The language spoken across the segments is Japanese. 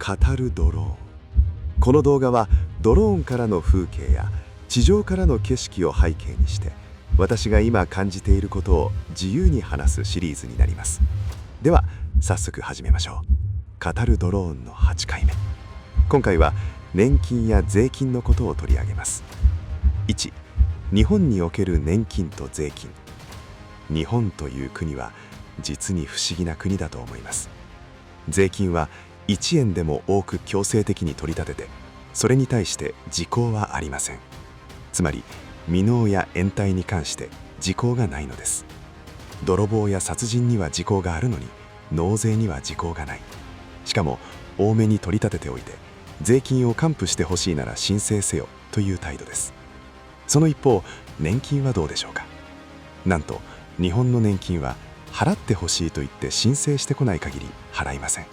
語るドローン。この動画はドローンからの風景や地上からの景色を背景にして、私が今感じていることを自由に話すシリーズになります。では早速始めましょう。語るドローンの8回目。今回は年金や税金のことを取り上げます。1、日本における年金と税金。日本という国は実に不思議な国だと思います。税金は1円でも多く強制的に取り立てて、それに対して時効はありません。つまり未納や延滞に関して時効がないのです。泥棒や殺人には時効があるのに、納税には時効がない。しかも多めに取り立てておいて、税金を還付してほしいなら申請せよという態度です。その一方、年金はどうでしょうか。なんと日本の年金は払ってほしいと言って申請してこない限り払いません。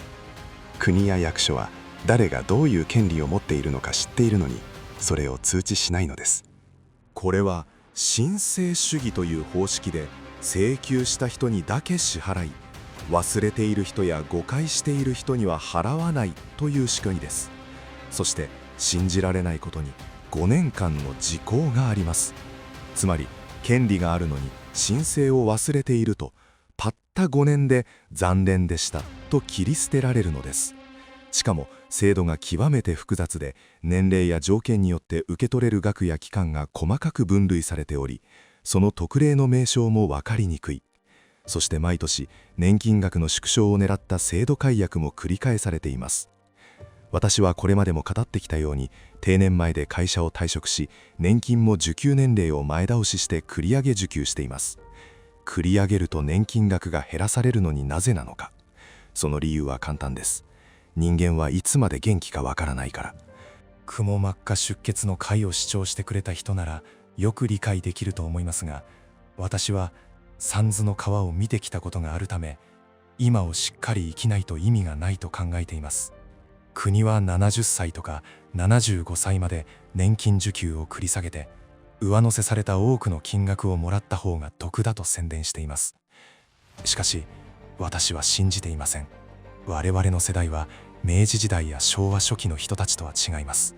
国や役所は誰がどういう権利を持っているのか知っているのに、それを通知しないのです。これは申請主義という方式で、請求した人にだけ支払い、忘れている人や誤解している人には払わないという仕組みです。そして信じられないことに5年間の時効があります。つまり権利があるのに申請を忘れていると、たった5年で残念でしたと切り捨てられるのです。しかも制度が極めて複雑で、年齢や条件によって受け取れる額や期間が細かく分類されており、その特例の名称も分かりにくい。そして毎年年金額の縮小を狙った制度改悪も繰り返されています。私はこれまでも語ってきたように、定年前で会社を退職し、年金も受給年齢を前倒しして繰り上げ受給しています。繰り上げると年金額が減らされるのになぜなのか。その理由は簡単です。人間はいつまで元気かわからないから。くも膜下出血の解を主張してくれた人ならよく理解できると思いますが、私は三途の川を見てきたことがあるため、今をしっかり生きないと意味がないと考えています。国は70歳とか75歳まで年金受給を繰り下げて、上乗せされた多くの金額をもらった方が得だと宣伝しています。しかし私は信じていません。我々の世代は明治時代や昭和初期の人たちとは違います。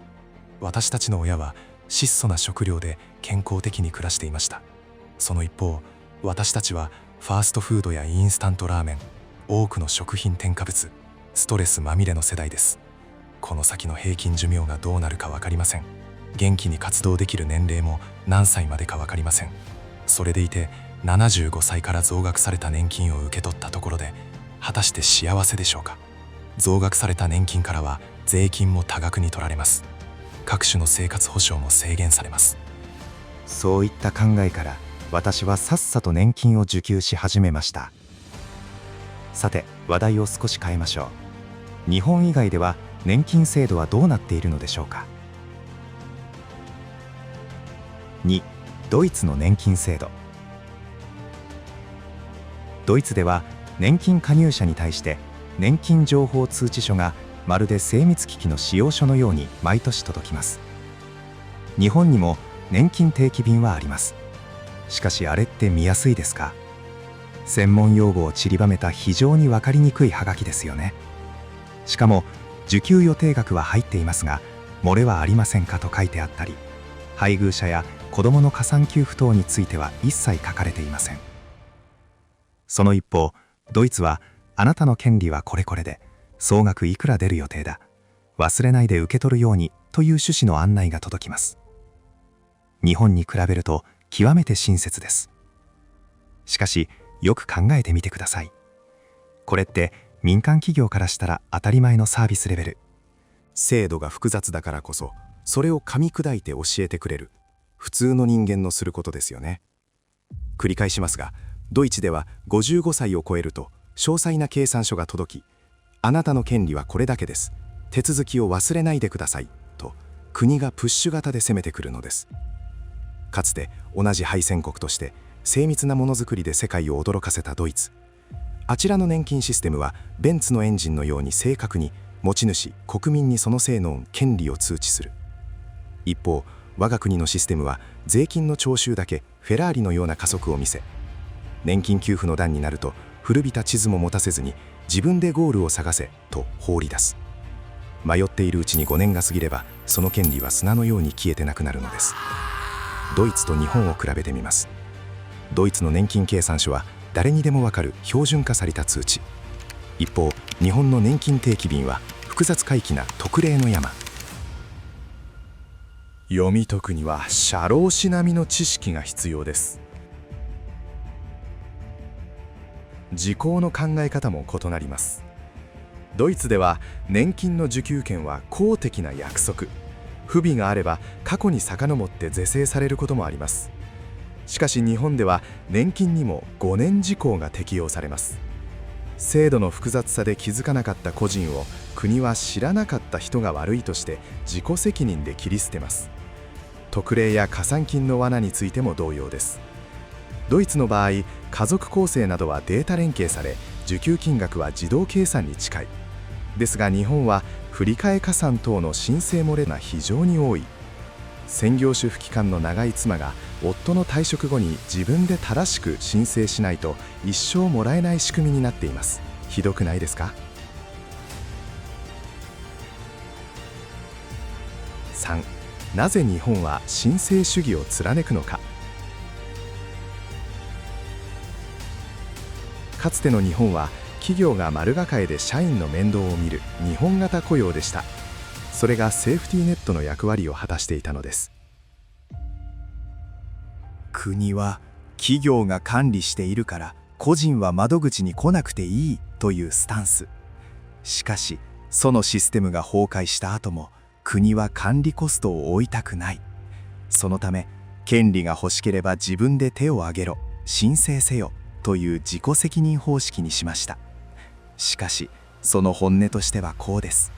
私たちの親は質素な食料で健康的に暮らしていました。その一方、私たちはファーストフードやインスタントラーメン、多くの食品添加物、ストレスまみれの世代です。この先の平均寿命がどうなるか分かりません。元気に活動できる年齢も何歳までか分かりません。それでいて75歳から増額された年金を受け取ったところで、果たして幸せでしょうか。増額された年金からは税金も多額に取られます。各種の生活保障も制限されます。そういった考えから私はさっさと年金を受給し始めました。さて、話題を少し変えましょう。日本以外では年金制度はどうなっているのでしょうか。2、ドイツの年金制度。ドイツでは年金加入者に対して年金情報通知書がまるで精密機器の使用書のように毎年届きます。日本にも年金定期便はあります。しかしあれって見やすいですか。専門用語を散りばめた非常に分かりにくいハガキですよね。しかも受給予定額は入っていますが、漏れはありませんかと書いてあったり、配偶者や子どもの加算給付等については一切書かれていません。その一方、ドイツはあなたの権利はこれこれで、総額いくら出る予定だ、忘れないで受け取るようにという趣旨の案内が届きます。日本に比べると極めて親切です。しかしよく考えてみてください。これって民間企業からしたら当たり前のサービスレベル。制度が複雑だからこそ、それを噛み砕いて教えてくれる普通の人間のすることですよね。繰り返しますが、ドイツでは55歳を超えると詳細な計算書が届き、あなたの権利はこれだけです、手続きを忘れないでくださいと国がプッシュ型で攻めてくるのです。かつて同じ敗戦国として精密なものづくりで世界を驚かせたドイツ。あちらの年金システムはベンツのエンジンのように正確に持ち主、国民にその性能、権利を通知する。一方、我が国のシステムは税金の徴収だけフェラーリのような加速を見せ、年金給付の段になると古びた地図も持たせずに自分でゴールを探せと放り出す。迷っているうちに5年が過ぎればその権利は砂のように消えてなくなるのです。ドイツと日本を比べてみます。ドイツの年金計算書は誰にでもわかる標準化された通知。一方、日本の年金定期便は複雑怪奇な特例の山。読み解くには社労士並みの知識が必要です。時効の考え方も異なります。ドイツでは年金の受給権は公的な約束。不備があれば過去に遡って是正されることもあります。しかし日本では年金にも5年時効が適用されます。制度の複雑さで気づかなかった個人を国は知らなかった人が悪いとして自己責任で切り捨てます。特例や加算金の罠についても同様です。ドイツの場合、家族構成などはデータ連携され、受給金額は自動計算に近い。ですが日本は振替加算等の申請漏れが非常に多い。専業主婦期間の長い妻が夫の退職後に自分で正しく申請しないと一生もらえない仕組みになっています。ひどくないですか？ 3. なぜ日本は申請主義を貫くのか。かつての日本は企業が丸抱えで社員の面倒を見る日本型雇用でした。それがセーフティーネットの役割を果たしていたのです。国は企業が管理しているから個人は窓口に来なくていいというスタンス。しかしそのシステムが崩壊した後も国は管理コストを負いたくない。そのため権利が欲しければ自分で手を挙げろ、申請せよという自己責任方式にしました。しかしその本音としてはこうです。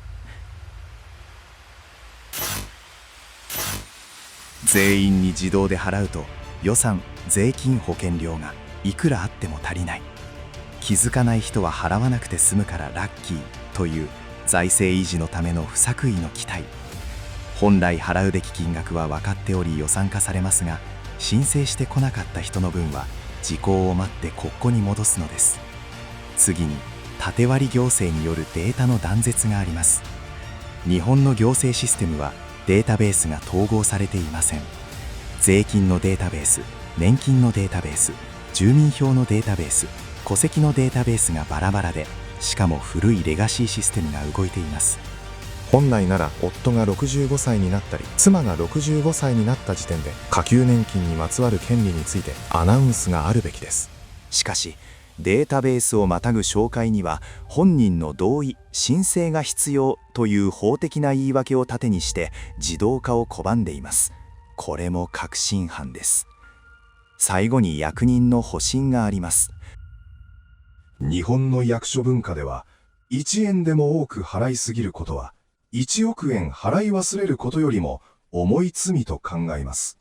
全員に自動で払うと予算、税金、保険料がいくらあっても足りない。気づかない人は払わなくて済むからラッキーという財政維持のための不作為の期待。本来払うべき金額は分かっており予算化されますが、申請してこなかった人の分は時効を待って国庫に戻すのです。次に縦割り行政によるデータの断絶があります。日本の行政システムはデータベースが統合されていません。税金のデータベース、年金のデータベース、住民票のデータベース、戸籍のデータベースがバラバラで、しかも古いレガシーシステムが動いています。本来なら夫が65歳になったり妻が65歳になった時点で下級年金にまつわる権利についてアナウンスがあるべきです。しかしデータベースをまたぐ照会には本人の同意・申請が必要という法的な言い訳を盾にして自動化を拒んでいます。これも確信犯です。最後に役人の保身があります。日本の役所文化では1円でも多く払いすぎることは1億円払い忘れることよりも重い罪と考えます。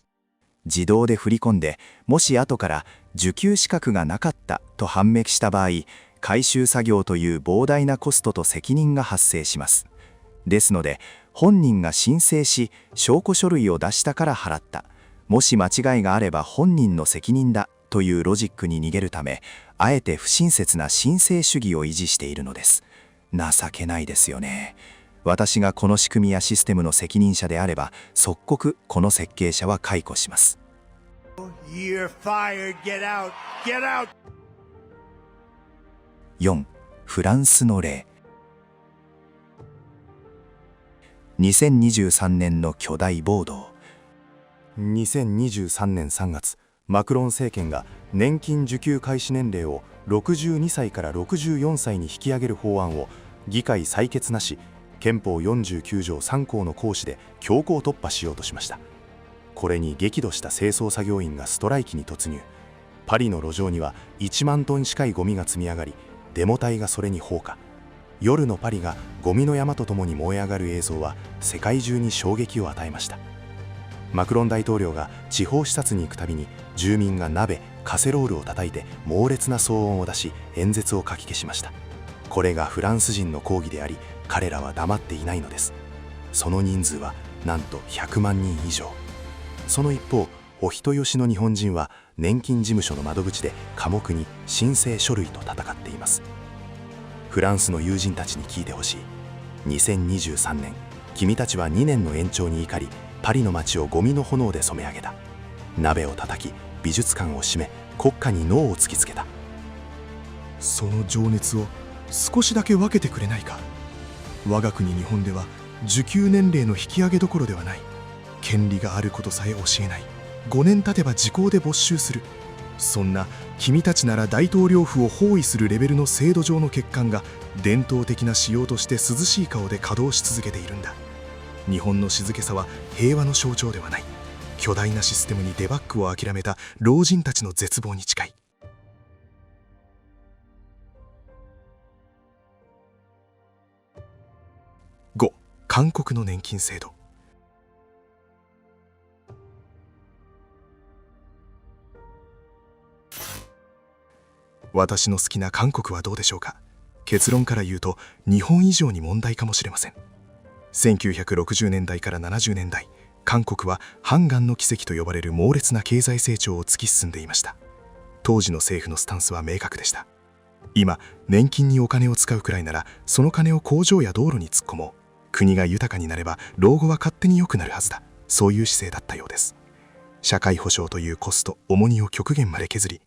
自動で振り込んで、もし後から受給資格がなかったと判明した場合、回収作業という膨大なコストと責任が発生します。ですので、本人が申請し、証拠書類を出したから払った。もし間違いがあれば本人の責任だというロジックに逃げるため、あえて不親切な申請主義を維持しているのです。情けないですよね。私がこの仕組みやシステムの責任者であれば、即刻この設計者は解雇します。4. フランスの例。2023年の巨大暴動。2023年3月、マクロン政権が年金受給開始年齢を62歳から64歳に引き上げる法案を議会採決なし、憲法49条3項の行使で強行突破しようとしました。これに激怒した清掃作業員がストライキに突入。パリの路上には1万トン近いゴミが積み上がり、デモ隊がそれに放火。夜のパリがゴミの山とともに燃え上がる映像は世界中に衝撃を与えました。マクロン大統領が地方視察に行くたびに住民が鍋、カセロールを叩いて猛烈な騒音を出し演説をかき消しました。これがフランス人の抗議であり、彼らは黙っていないのです。その人数はなんと100万人以上。その一方、お人よしの日本人は年金事務所の窓口で寡黙に申請書類と戦っています。フランスの友人たちに聞いてほしい。2023年、君たちは2年の延長に怒り、パリの街をゴミの炎で染め上げた。鍋を叩き、美術館を閉め、国家にノーを突きつけた。その情熱を少しだけ分けてくれないか。我が国日本では受給年齢の引き上げどころではない。権利があることさえ教えない。5年経てば時効で没収する。そんな君たちなら大統領府を包囲するレベルの制度上の欠陥が伝統的な仕様として涼しい顔で稼働し続けているんだ。日本の静けさは平和の象徴ではない。巨大なシステムにデバッグを諦めた老人たちの絶望に近い。5、韓国の年金制度。私の好きな韓国はどうでしょうか。結論から言うと日本以上に問題かもしれません。1960年代から70年代、韓国はハンガンの奇跡と呼ばれる猛烈な経済成長を突き進んでいました。当時の政府のスタンスは明確でした。今、年金にお金を使うくらいなら、その金を工場や道路に突っ込もう。国が豊かになれば老後は勝手に良くなるはずだ。そういう姿勢だったようです。社会保障というコスト、重荷を極限まで削り、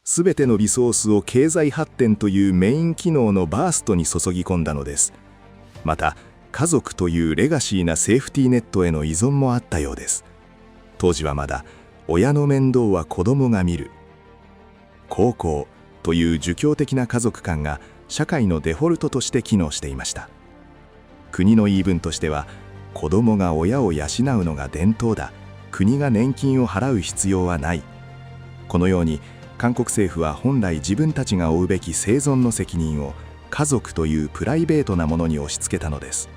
すべてのリソースを経済発展というメイン機能のバーストに注ぎ込んだのです。また、家族というレガシーなセーフティーネットへの依存もあったようです。当時はまだ、親の面倒は子供が見る。孝行という儒教的な家族観が社会のデフォルトとして機能していました。国の言い分としては、子供が親を養うのが伝統だ。国が年金を払う必要はない。このように、韓国政府は本来自分たちが負うべき生存の責任を家族というプライベートなものに押し付けたのです。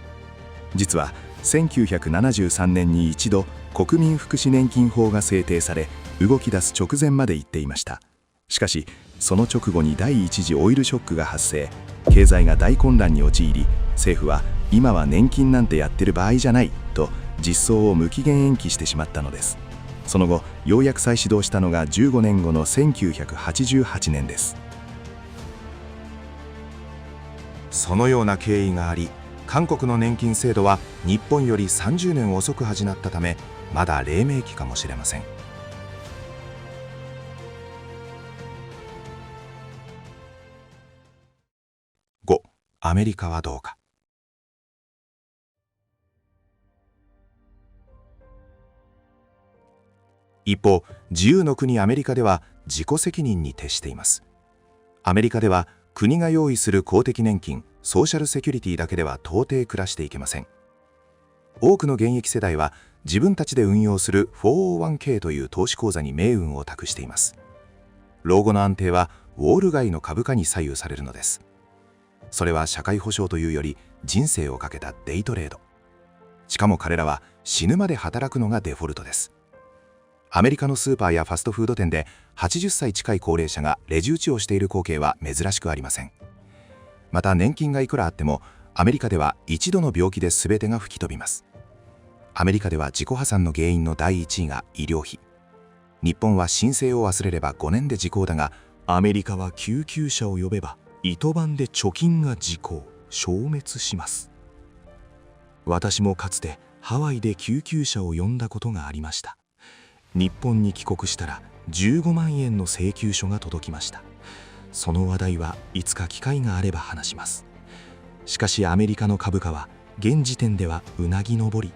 実は1973年に一度国民福祉年金法が制定され、動き出す直前まで行っていました。しかしその直後に第一次オイルショックが発生、経済が大混乱に陥り、政府は今は年金なんてやってる場合じゃないと実装を無期限延期してしまったのです。その後、ようやく再始動したのが15年後の1988年です。そのような経緯があり、韓国の年金制度は日本より30年遅く始まったため、まだ黎明期かもしれません。5、アメリカはどうか。一方、自由の国アメリカでは自己責任に徹しています。アメリカでは国が用意する公的年金、ソーシャルセキュリティだけでは到底暮らしていけません。多くの現役世代は自分たちで運用する 401k という投資口座に命運を託しています。老後の安定はウォール街の株価に左右されるのです。それは社会保障というより人生をかけたデイトレード。しかも彼らは死ぬまで働くのがデフォルトです。アメリカのスーパーやファストフード店で80歳近い高齢者がレジ打ちをしている光景は珍しくありません。また年金がいくらあっても、アメリカでは一度の病気で全てが吹き飛びます。アメリカでは自己破産の原因の第1位が医療費。日本は申請を忘れれば5年で時効だが、アメリカは救急車を呼べば一晩で貯金が時効、消滅します。私もかつてハワイで救急車を呼んだことがありました。日本に帰国したら15万円の請求書が届きました。その話題はいつか機会があれば話します。しかしアメリカの株価は現時点ではうなぎ登り。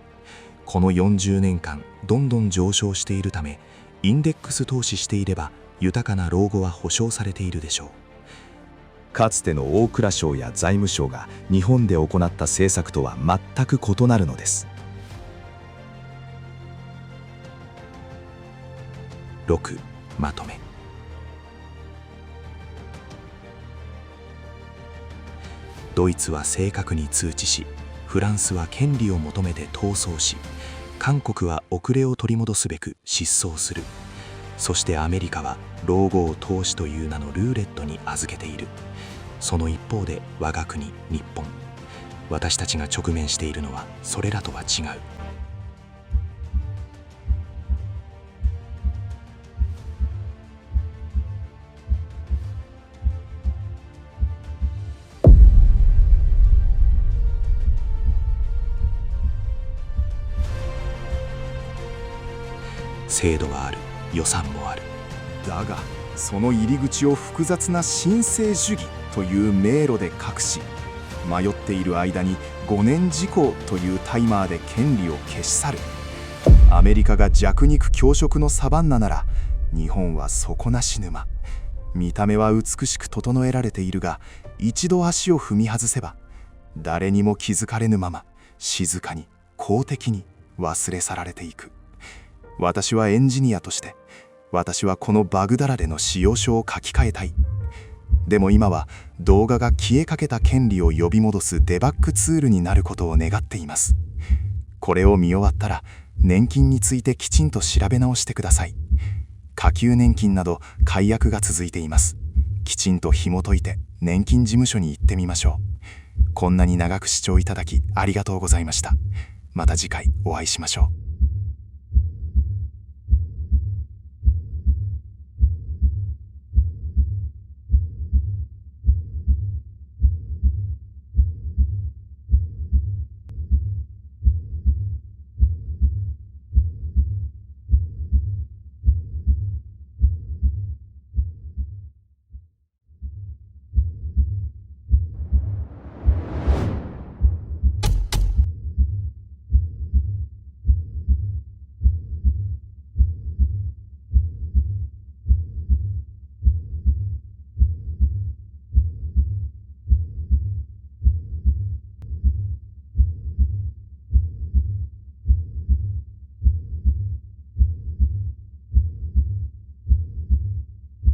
この40年間どんどん上昇しているため、インデックス投資していれば豊かな老後は保証されているでしょう。かつての大蔵省や財務省が日本で行った政策とは全く異なるのです。6、まとめ。ドイツは正確に通知し、フランスは権利を求めて逃走し、韓国は遅れを取り戻すべく失踪する。そしてアメリカは老後を投資という名のルーレットに預けている。その一方で我が国日本、私たちが直面しているのはそれらとは違う。制度はある、予算もある。だがその入り口を複雑な新生主義という迷路で隠し、迷っている間に5年時効というタイマーで権利を消し去る。アメリカが弱肉強食のサバンナなら、日本は底なし沼。見た目は美しく整えられているが、一度足を踏み外せば誰にも気づかれぬまま静かに公的に忘れ去られていく。私はエンジニアとして、私はこのバグだられの仕様書を書き換えたい。でも今は動画が消えかけた権利を呼び戻すデバッグツールになることを願っています。これを見終わったら年金についてきちんと調べ直してください。下級年金など解約が続いています。きちんと紐解いて年金事務所に行ってみましょう。こんなに長く視聴いただきありがとうございました。また次回お会いしましょう。